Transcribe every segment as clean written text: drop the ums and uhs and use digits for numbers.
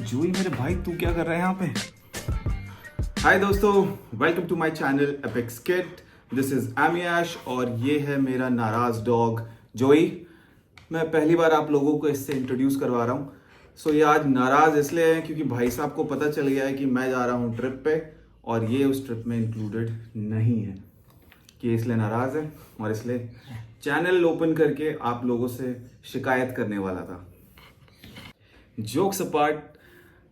जोई मेरे भाई, तू क्या कर रहा है यहाँ पे? हाय दोस्तों, welcome to my channel epics kid. This is Amiyash और ये है मेरा नाराज डॉग जोई। मैं पहली बार आप लोगों को इससे इंट्रोड्यूस करवा रहा हूँ। सो ये आज नाराज इसलिए है क्योंकि भाई साहब को पता चल गया है कि मैं जा रहा हूँ ट्रिप पे और ये उस ट्रिप में इंक्लूडेड नहीं है, कि इसलिए नाराज है और इसलिए चैनल ओपन करके आप लोगों से शिकायत करने वाला था। जोक्स अपार्ट,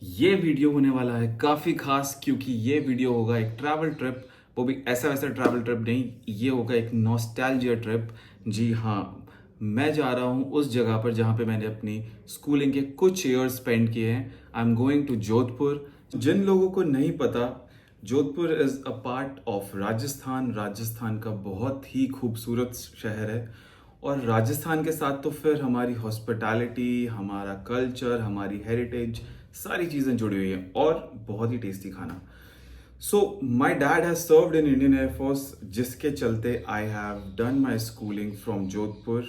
ये वीडियो होने वाला है काफ़ी खास क्योंकि ये वीडियो होगा एक ट्रैवल ट्रिप, वो भी ऐसा वैसा ट्रैवल ट्रिप नहीं, ये होगा एक नॉस्टैल्जिया ट्रिप। जी हाँ, मैं जा रहा हूँ उस जगह पर जहाँ पे मैंने अपनी स्कूलिंग के कुछ ईयर्स स्पेंड किए हैं। I am going to Jodhpur. जिन लोगों को नहीं पता, Jodhpur is a part of Rajasthan. Rajasthan का बहुत ही खूबसूरत शहर है और राजस्थान के साथ तो फिर हमारी हॉस्पिटैलिटी, हमारा कल्चर, हमारी हेरिटेज, सारी चीज़ें जुड़ी हुई हैं और बहुत ही टेस्टी खाना। So my dad has served in Indian Air Force, जिसके चलते I have done my schooling from Jodhpur.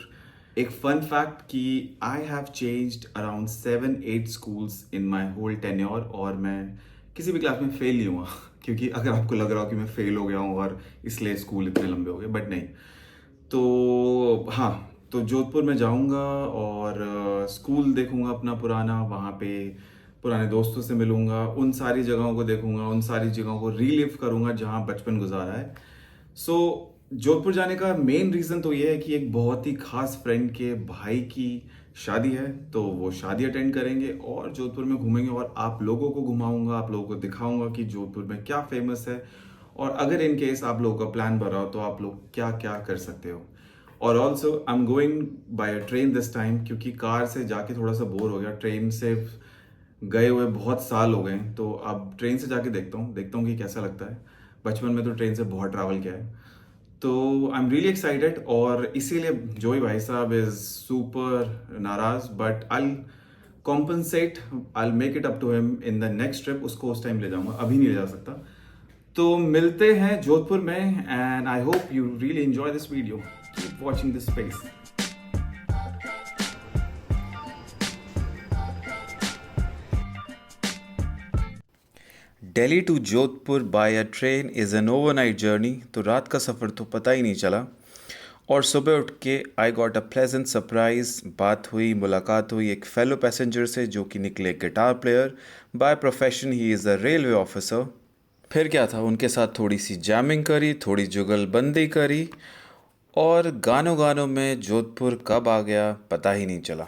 एक फन फैक्ट कि I have changed around 7-8 schools in my whole tenure और मैं किसी भी क्लास में फेल नहीं हुआ क्योंकि अगर आपको लग रहा हो कि मैं फेल हो गया हूँ और इसलिए स्कूल इतने लंबे हो गए, बट नहीं। तो हाँ, तो जोधपुर में जाऊंगा और स्कूल देखूंगा अपना पुराना, वहाँ पे पुराने दोस्तों से मिलूंगा, उन सारी जगहों को देखूंगा, उन सारी जगहों को रीलिव करूंगा जहाँ बचपन गुजारा है। सो जोधपुर जाने का मेन रीज़न तो ये है कि एक बहुत ही खास फ्रेंड के भाई की शादी है, तो वो शादी अटेंड करेंगे और जोधपुर में घूमेंगे और आप लोगों को घुमाऊंगा, आप लोगों को दिखाऊंगा कि जोधपुर में क्या फेमस है और अगर इन केस आप लोगों का प्लान बन रहा हो तो आप लोग क्या क्या कर सकते हो। और also I am going by a train this time क्योंकि कार से जाके थोड़ा सा बोर हो गया, ट्रेन से गए हुए बहुत साल हो गए, तो अब ट्रेन से जाके देखता हूँ कि कैसा लगता है। बचपन में तो ट्रेन से बहुत ट्रैवल किया है, तो आई एम रियली एक्साइटेड और इसीलिए जोई भाई साहब इज सुपर नाराज, but I compensate, I make it up to him in the next trip. उसको उस टाइम ले जाऊंगा, अभी नहीं ले जा सकता। तो मिलते हैं जोधपुर में and I hope you really enjoy this video. Keep watching this space. Delhi to Jodhpur by a train is an overnight journey. तो रात का सफ़र तो पता ही नहीं चला और सुबह उठ के I got a pleasant surprise. बात हुई, मुलाकात हुई एक फेलो पैसेंजर से जो कि निकले guitar player. By profession he is a railway officer. फिर क्या था, उनके साथ थोड़ी सी जैमिंग करी, थोड़ी जुगलबंदी करी और गानों गानों में जोधपुर कब आ गया पता ही नहीं चला।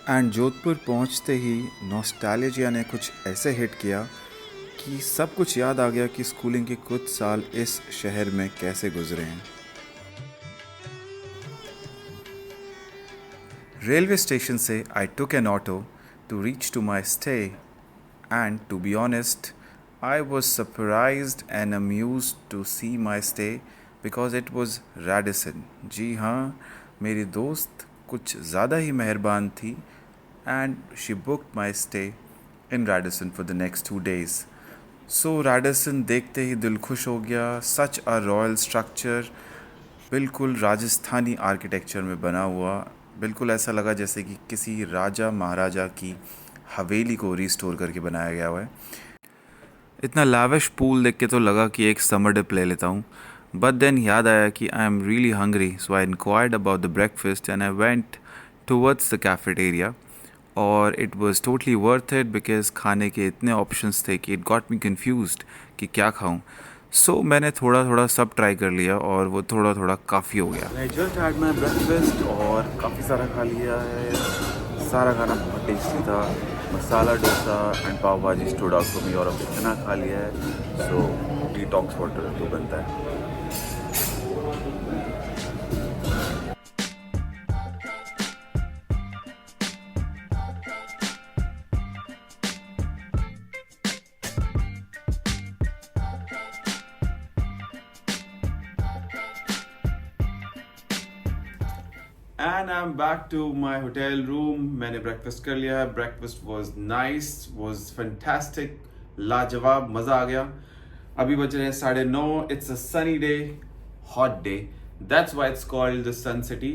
एंड जोधपुर पहुंचते ही नॉस्टैल्जिया ने कुछ ऐसे हिट किया कि सब कुछ याद आ गया कि स्कूलिंग के कुछ साल इस शहर में कैसे गुजरे हैं। रेलवे स्टेशन से I took an auto to reach to my stay and to be honest I was surprised and amused to see my stay because it was Radisson. जी हाँ, मेरी दोस्त कुछ ज़्यादा ही मेहरबान थी and she booked my stay in Radisson for the next 2 days. So Radisson देखते ही दिल खुश हो गया। Such a royal structure, बिल्कुल राजस्थानी आर्किटेक्चर में बना हुआ। बिल्कुल ऐसा लगा जैसे कि किसी राजा महाराजा की हवेली को रिस्टोर करके बनाया गया हुआ है। इतना लाविश पूल देख के तो लगा कि एक समर डिप ले लेता हूँ, बट देन याद आया कि I am really hungry, so I inquired about the breakfast and I went towards the cafeteria और it was totally worth it because खाने के इतने ऑप्शंस थे कि इट गॉट मी कंफ्यूज्ड कि क्या खाऊं। सो मैंने थोड़ा थोड़ा सब ट्राई कर लिया और वो थोड़ा थोड़ा काफ़ी हो गया। I just had my breakfast और काफ़ी सारा खा लिया है। सारा खाना बहुत टेस्टी था। मसाला डोसा एंड पाव भाजी स्टूड आउट फॉर मी और अब इतना खा लिया है, सो डिटॉक्स वाटर तो बनता है। And I am back to my hotel room. मैंने ब्रेकफास्ट कर लिया है. Breakfast was nice, was fantastic, लाजवाब, मज़ा आ गया. अभी बज रहे हैं 9:30. It's a sunny day, hot day. That's why it's called the sun city.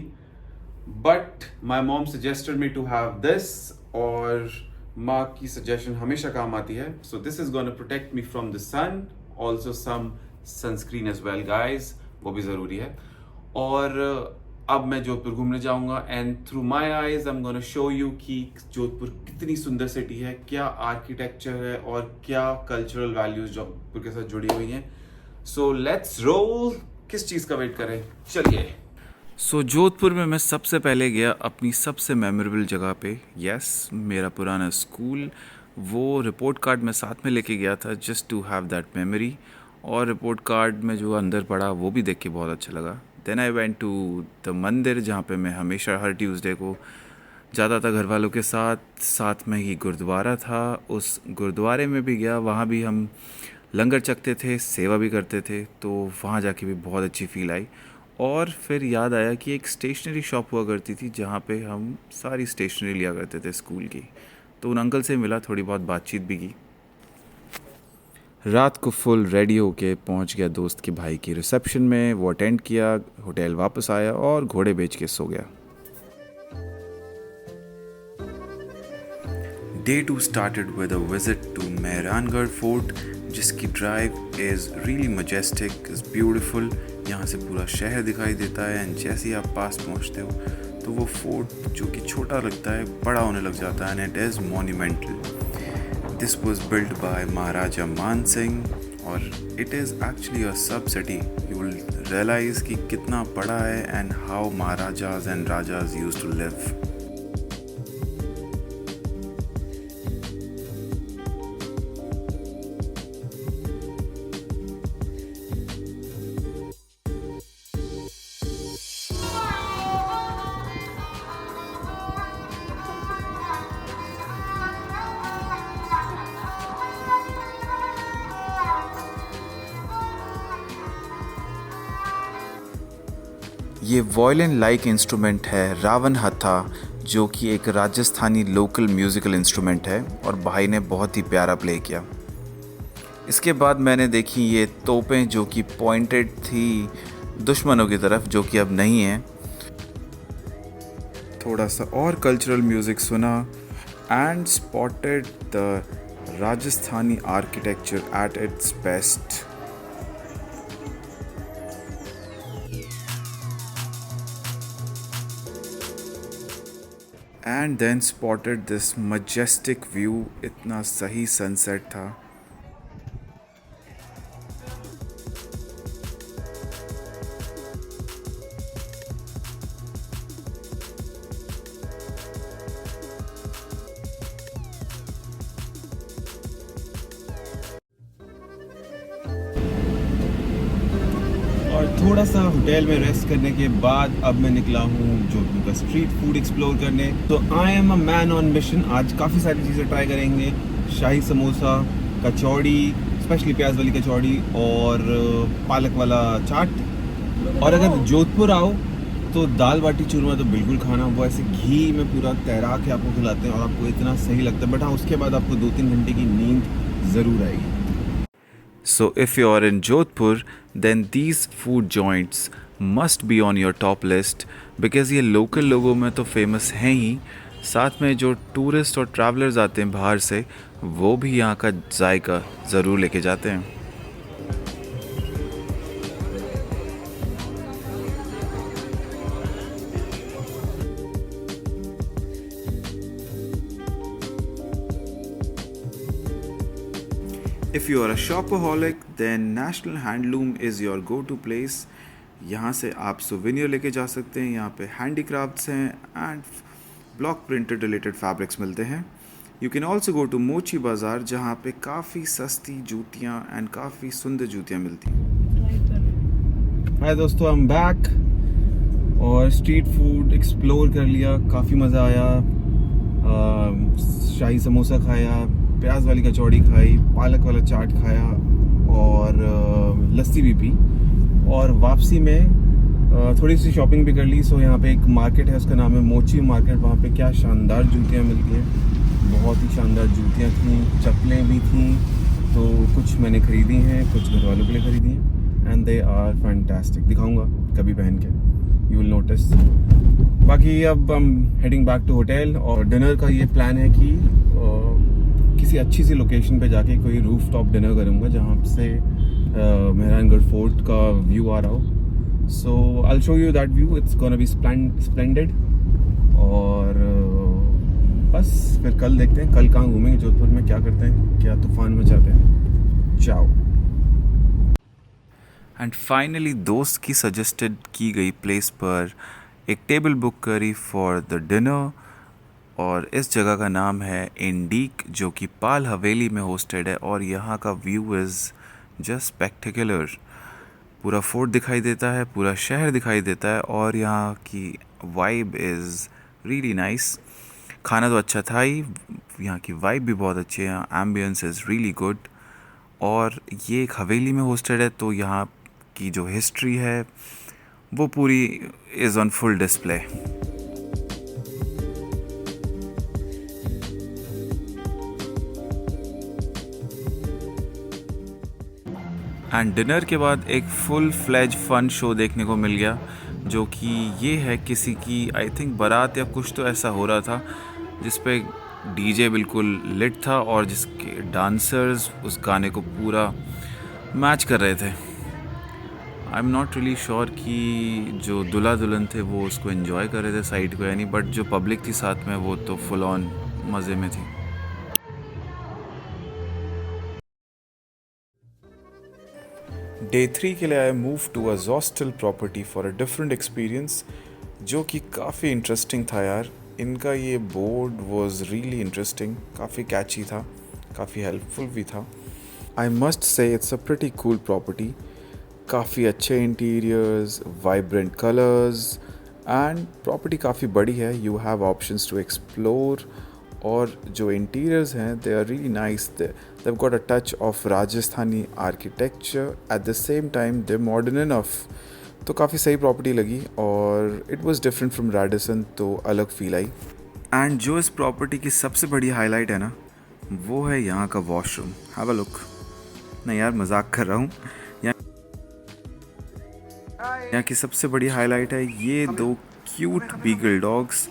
But my mom suggested me to have this, और माँ की सजेशन हमेशा काम आती है. So this is gonna protect me from the sun. Also some sunscreen as well guys, वो भी ज़रूरी है. और अब मैं जोधपुर घूमने जाऊंगा and through my eyes I am gonna show you कि जोधपुर कितनी सुंदर सिटी है, क्या आर्किटेक्चर है और क्या कल्चरल वैल्यूज जोधपुर के साथ जुड़ी हुई हैं. So let's roll. किस चीज़ का वेट करें, चलिए. सो जोधपुर में मैं सबसे पहले गया अपनी सबसे मेमोरेबल जगह पे. यस, मेरा पुराना स्कूल. वो रिपोर्ट कार्ड मैं साथ में लेके गया था just to have that memory. और रिपोर्ट कार्ड में जो अंदर पड़ा वो भी देख के बहुत अच्छा लगा. Then I went to the mandir, जहाँ पे मैं हमेशा हर ट्यूसडे को जाता था घर वालों के साथ. साथ में ही गुरुद्वारा था, उस गुरुद्वारे में भी गया. वहाँ भी हम लंगर चखते थे, सेवा भी करते थे, तो वहाँ जाके भी बहुत अच्छी फील आई. और फिर याद आया कि एक स्टेशनरी शॉप हुआ करती थी जहाँ पे हम सारी स्टेशनरी लिया करते थे स्कूल की. तो उन अंकल से मिला, थोड़ी बहुत बातचीत भी की. रात को फुल रेडी होके पहुंच गया दोस्त के भाई की रिसेप्शन में. वो अटेंड किया, होटल वापस आया और घोड़े बेच के सो गया. Day 2 started with a visit to Mehrangarh fort, जिसकी drive is really majestic, is beautiful. यहाँ से पूरा शहर दिखाई देता है एंड जैसे ही आप पास पहुँचते हो तो वो फोर्ट जो कि छोटा लगता है बड़ा होने लग जाता है. And it is monumental. This was built by Maharaja Man Singh और it is actually a sub-city. You will realize कि कितना बड़ा है and how Maharajas and Rajas used to live. ये वॉयलिन लाइक इंस्ट्रूमेंट है रावण हथा, जो कि एक राजस्थानी लोकल म्यूज़िकल इंस्ट्रूमेंट है और भाई ने बहुत ही प्यारा प्ले किया. इसके बाद मैंने देखी ये तोपें जो कि पॉइंटेड थी दुश्मनों की तरफ, जो कि अब नहीं है. थोड़ा सा और कल्चरल म्यूज़िक सुना and spotted the Rajasthani architecture at its best. And then spotted this majestic view. इतना सही सनसेट था. और थोड़ा सा होटल में रेस्ट करने के बाद अब मैं निकला हूँ जोधपुर का स्ट्रीट फूड एक्सप्लोर करने. तो I am a man on mission. आज काफ़ी सारी चीज़ें ट्राई करेंगे. शाही समोसा, कचौड़ी, स्पेशली प्याज वाली कचौड़ी और पालक वाला चाट. और अगर जोधपुर आओ तो दाल बाटी चूरमा तो बिल्कुल खाना. वो ऐसे घी में पूरा तैरा के आपको खिलाते हैं और आपको इतना सही लगता है. बट हाँ, उसके बाद आपको 2-3 घंटे की नींद ज़रूर आएगी. So if you are in Jodhpur, then these food joints must be on your top list because ये local लोगों में तो famous हैं ही, साथ में जो टूरिस्ट और ट्रैवलर्स आते हैं बाहर से, वो भी यहाँ का जायका ज़रूर लेके जाते हैं. If you are a shopaholic, then National Handloom is your go-to place. यहाँ से आप souvenir लेके जा सकते हैं. यहाँ पे handicrafts हैं and block printed related fabrics मिलते हैं. You can also go to Mochi बाज़ार, जहाँ पे काफ़ी सस्ती जूतियाँ and काफ़ी सुंदर जूतियाँ मिलती हैं. हाय दोस्तों, I'm back और स्ट्रीट फूड एक्सप्लोर कर लिया. काफ़ी मज़ा आया. शाही समोसा खाया, प्याज वाली कचौड़ी खाई, पालक वाला चाट खाया और लस्सी भी पी. और वापसी में थोड़ी सी शॉपिंग भी कर ली। सो यहाँ पे एक मार्केट है, उसका नाम है मोची मार्केट। वहाँ पे क्या शानदार जूतियाँ मिलती हैं, बहुत ही शानदार जूतियाँ थी, चप्पलें भी थी। तो कुछ मैंने ख़रीदी हैं, कुछ घर वालों के लिए ख़रीदी हैं, एंड दे आर फैंटास्टिक। दिखाऊंगा कभी पहन के, यू विल नोटिस। बाकी अब हम हेडिंग बैक टू होटल, और डिनर का ये प्लान है कि किसी अच्छी सी लोकेशन पे जाके कोई रूफ टॉप डिनर करूँगा जहाँ से मेहरानगढ़ फोर्ट का व्यू आ रहा हो। So I'll show you that view. It's gonna be splendid. और बस फिर कल देखते हैं, कल कहाँ घूमेंगे जोधपुर में, क्या करते हैं, क्या तूफान मचाते हैं। चाओ। एंड फाइनली दोस्त की सजेस्टेड की गई प्लेस पर एक टेबल बुक करी फॉर द डिनर, और इस जगह का नाम है इंडीक, जो कि पाल हवेली में होस्टेड है। और यहाँ का व्यू इज़ जस्ट स्पेक्टेकुलर। पूरा फोर्ट दिखाई देता है, पूरा शहर दिखाई देता है, और यहाँ की वाइब इज़ रियली नाइस। खाना तो अच्छा था ही, यहाँ की वाइब भी बहुत अच्छी है, एम्बियंस इज़ रियली गुड। और ये एक हवेली में होस्टेड है, तो यहाँ की जो हिस्ट्री है वो पूरी is on full display. And dinner के बाद एक फुल फ्लेज फन शो देखने को मिल गया, जो कि ये है किसी की आई थिंक बारात या कुछ तो ऐसा हो रहा था, जिस पे डीजे बिल्कुल लिट था और जिसके डांसर्स उस गाने को पूरा मैच कर रहे थे। I am not really sure कि जो दूल्हा दुल्हन थे वो उसको एंजॉय कर रहे थे साइड को या नहीं, बट जो पब्लिक थी साथ में वो तो फुल ऑन मज़े में थी। डे 3 के लिए I move to a hostel property for a different experience, जो कि काफ़ी इंटरेस्टिंग था यार। इनका ये बोर्ड वाज रियली इंटरेस्टिंग, काफ़ी कैची था, काफ़ी हेल्पफुल भी था। I must say it's a pretty cool property. काफ़ी अच्छे interiors, vibrant colours, and property काफ़ी बड़ी है। You have options to explore, और जो इंटीरियर्स हैं they are really nice. they've got a touch of Rajasthani architecture, at the same time they modern enough. तो काफ़ी सही प्रॉपर्टी लगी, और it was different from Radisson, तो अलग फील आई। एंड जो इस प्रॉपर्टी की सबसे बड़ी हाईलाइट है ना, वो है यहाँ का वॉशरूम। Have a look. नहीं यार, मजाक कर रहा हूँ। यहाँ की सबसे बड़ी हाईलाइट है ये दो cute beagle dogs.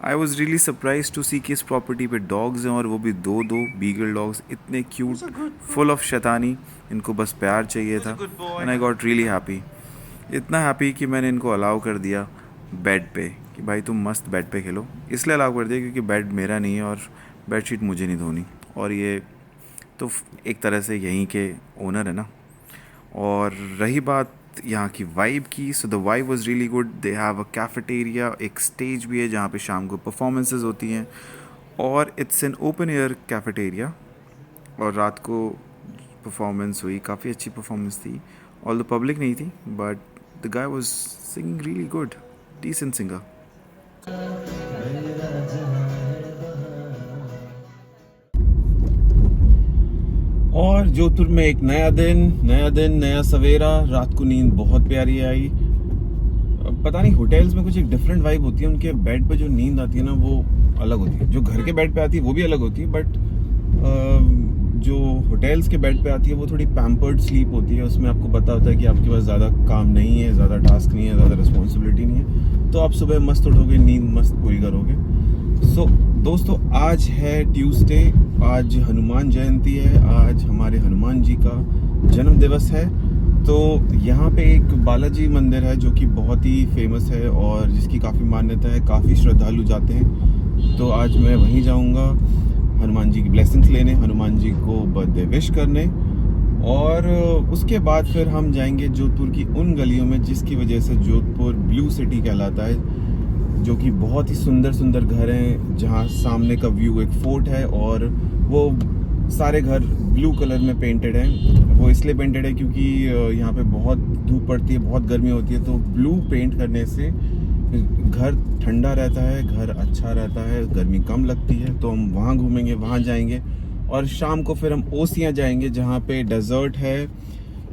I was really surprise to see कि इस प्रॉपर्टी पे डॉग्स हैं, और वो भी दो बीगल डॉग्स, इतने क्यूट, फुल ऑफ शैतानी। इनको बस प्यार चाहिए था, and I got really happy. इतना हैप्पी कि मैंने इनको अलाउ कर दिया बेड पे, कि भाई तुम मस्त बेड पे खेलो। इसलिए अलाउ कर दिया क्योंकि बेड मेरा नहीं है और बेडशीट मुझे नहीं धोनी, और ये तो एक तरह से यहीं के ओनर है ना। और रही बात यहाँ की वाइब की, so the vibe was really good. They have a cafeteria, एक स्टेज भी है जहाँ पे शाम को परफॉर्मेंसेस होती हैं, और it's an open air cafeteria. और रात को परफॉर्मेंस हुई, काफ़ी अच्छी परफॉर्मेंस थी। ऑल द पब्लिक नहीं थी, but the guy was singing really good, decent singer. और जोधपुर में एक नया दिन नया सवेरा। रात को नींद बहुत प्यारी आई। पता नहीं, होटल्स में कुछ एक डिफरेंट वाइब होती है। उनके बेड पे जो नींद आती है ना, वो अलग होती है। जो घर के बेड पे आती है वो भी अलग होती है, बट जो होटल्स के बेड पे आती है वो थोड़ी पैम्पर्ड स्लीप होती है। उसमें आपको पता होता है कि आपके पास ज़्यादा काम नहीं है, ज़्यादा टास्क नहीं है, ज़्यादा रिस्पॉन्सिबिलिटी नहीं है, तो आप सुबह मस्त उठोगे, नींद मस्त पूरी करोगे। सो दोस्तों, आज है ट्यूसडे, आज हनुमान जयंती है, आज हमारे हनुमान जी का जन्म दिवस है। तो यहाँ पे एक बालाजी मंदिर है जो कि बहुत ही फेमस है और जिसकी काफ़ी मान्यता है, काफ़ी श्रद्धालु जाते हैं। तो आज मैं वहीं जाऊँगा हनुमान जी की ब्लेसिंग्स लेने, हनुमान जी को बर्थडे विश करने, और उसके बाद फिर हम जाएंगे जोधपुर की उन गलियों में जिसकी वजह से जोधपुर ब्लू सिटी कहलाता है, जो कि बहुत ही सुंदर सुंदर घर हैं, जहाँ सामने का व्यू एक फोर्ट है, और वो सारे घर ब्लू कलर में पेंटेड हैं। वो इसलिए पेंटेड है क्योंकि यहाँ पे बहुत धूप पड़ती है, बहुत गर्मी होती है, तो ब्लू पेंट करने से घर ठंडा रहता है, घर अच्छा रहता है, गर्मी कम लगती है। तो हम वहाँ घूमेंगे, वहाँ जाएंगे, और शाम को फिर हम ओसियाँ जाएंगे जहाँ पे डेजर्ट है,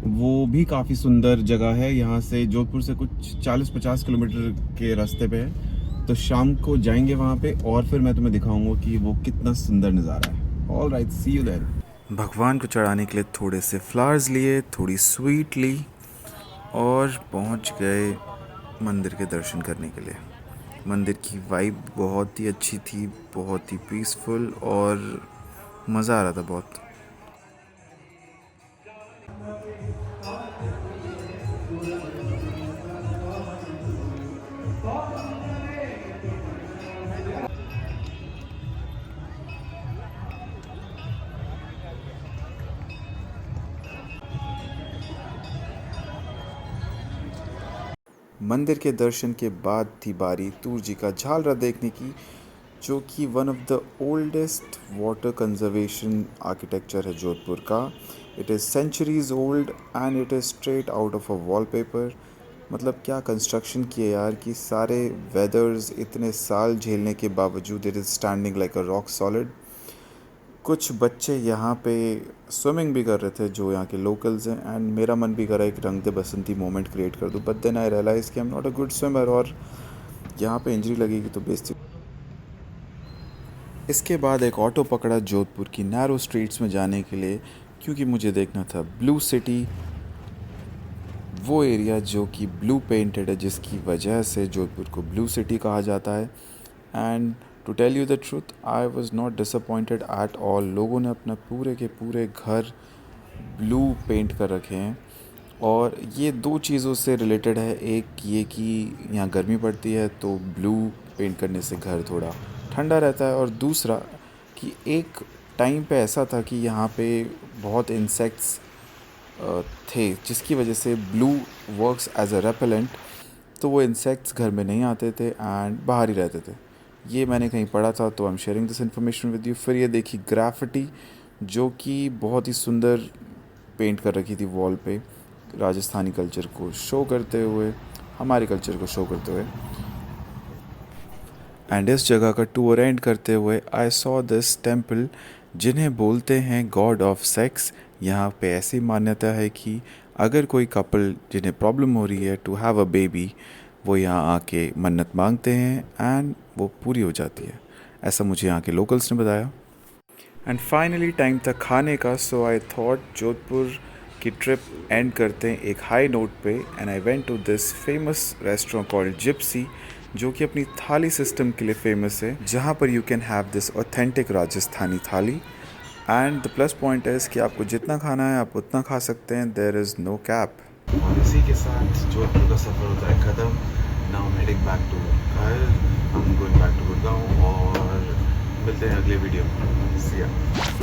वो भी काफ़ी सुंदर जगह है। यहाँ से जोधपुर से कुछ 40-50 किलोमीटर के रास्ते पे है। तो शाम को जाएंगे वहाँ पे और फिर मैं तुम्हें दिखाऊंगा कि वो कितना सुंदर नज़ारा है। All right, see you there. भगवान को चढ़ाने के लिए थोड़े से फ्लावर्स लिए, थोड़ी स्वीट ली और पहुंच गए मंदिर के दर्शन करने के लिए। मंदिर की वाइब बहुत ही अच्छी थी, बहुत ही पीसफुल और मज़ा आ रहा था बहुत। मंदिर के दर्शन के बाद थी बारी तूर जी का झालरा देखने की, जो कि one of the oldest water conservation architecture है जोधपुर का। It is centuries old and it is straight out of a wallpaper. मतलब क्या कंस्ट्रक्शन किए यार कि सारे वेदर्स इतने साल झेलने के बावजूद it is standing like a rock solid. कुछ बच्चे यहाँ पे स्विमिंग भी कर रहे थे जो यहाँ के लोकल्स हैं, एंड मेरा मन भी कर रहा है एक रंग दे बसंती मोमेंट क्रिएट कर दूँ, बट देन आई रियलाइज़ कि I am not a good swimmer और यहाँ पे इंजरी लगेगी तो बेइज्जती। इसके बाद एक ऑटो पकड़ा जोधपुर की नैरो स्ट्रीट्स में जाने के लिए, क्योंकि मुझे देखना था ब्लू सिटी, वो एरिया जो कि ब्लू पेंटेड है, जिसकी वजह से जोधपुर को ब्लू सिटी कहा जाता है। And to tell you the truth, I was not disappointed at all. लोगों ने अपना पूरे के पूरे घर ब्लू पेंट कर रखे हैं और ये दो चीज़ों से रिलेटेड है। एक ये कि यहाँ गर्मी पड़ती है तो ब्लू पेंट करने से घर थोड़ा ठंडा रहता है, और दूसरा कि एक टाइम पे ऐसा था कि यहाँ पे बहुत इंसेक्ट्स थे जिसकी वजह से blue works as a repellent, तो वो इंसेक्ट्स घर में नहीं आते थे एंड बाहर ही रहते थे। ये मैंने कहीं पढ़ा था, तो I am sharing this information with you. फिर ये देखी ग्राफिटी जो कि बहुत ही सुंदर पेंट कर रखी थी वॉल पे, राजस्थानी कल्चर को शो करते हुए, हमारे कल्चर को शो करते हुए। एंड इस जगह का टूर एंड करते हुए आई सॉ दिस टेम्पल, जिन्हें बोलते हैं गॉड ऑफ सेक्स। यहाँ पे ऐसी मान्यता है कि अगर कोई कपल जिन्हें प्रॉब्लम हो रही है टू हैव अ बेबी, वो यहाँ आके मन्नत मांगते हैं एंड वो पूरी हो जाती है। ऐसा मुझे यहाँ के लोकल्स ने बताया। एंड फाइनली टाइम था खाने का, सो आई थॉट जोधपुर की ट्रिप एंड करते हैं एक हाई नोट पे। And I went to this famous restaurant called Gypsy, जो कि अपनी थाली सिस्टम के लिए फेमस है, जहाँ पर you can have this authentic Rajasthani thali. And the plus point है कि आपको जितना खाना है आप उतना खा सकते हैं, देयर इज़ नो कैप। और इसी के साथ जोधपुर का सफ़र होता है ख़त्म। नाउ हेडिंग बैक टू घर, हम गोइंग बैक टू गुड़गांव, और मिलते हैं अगले वीडियो में। See ya.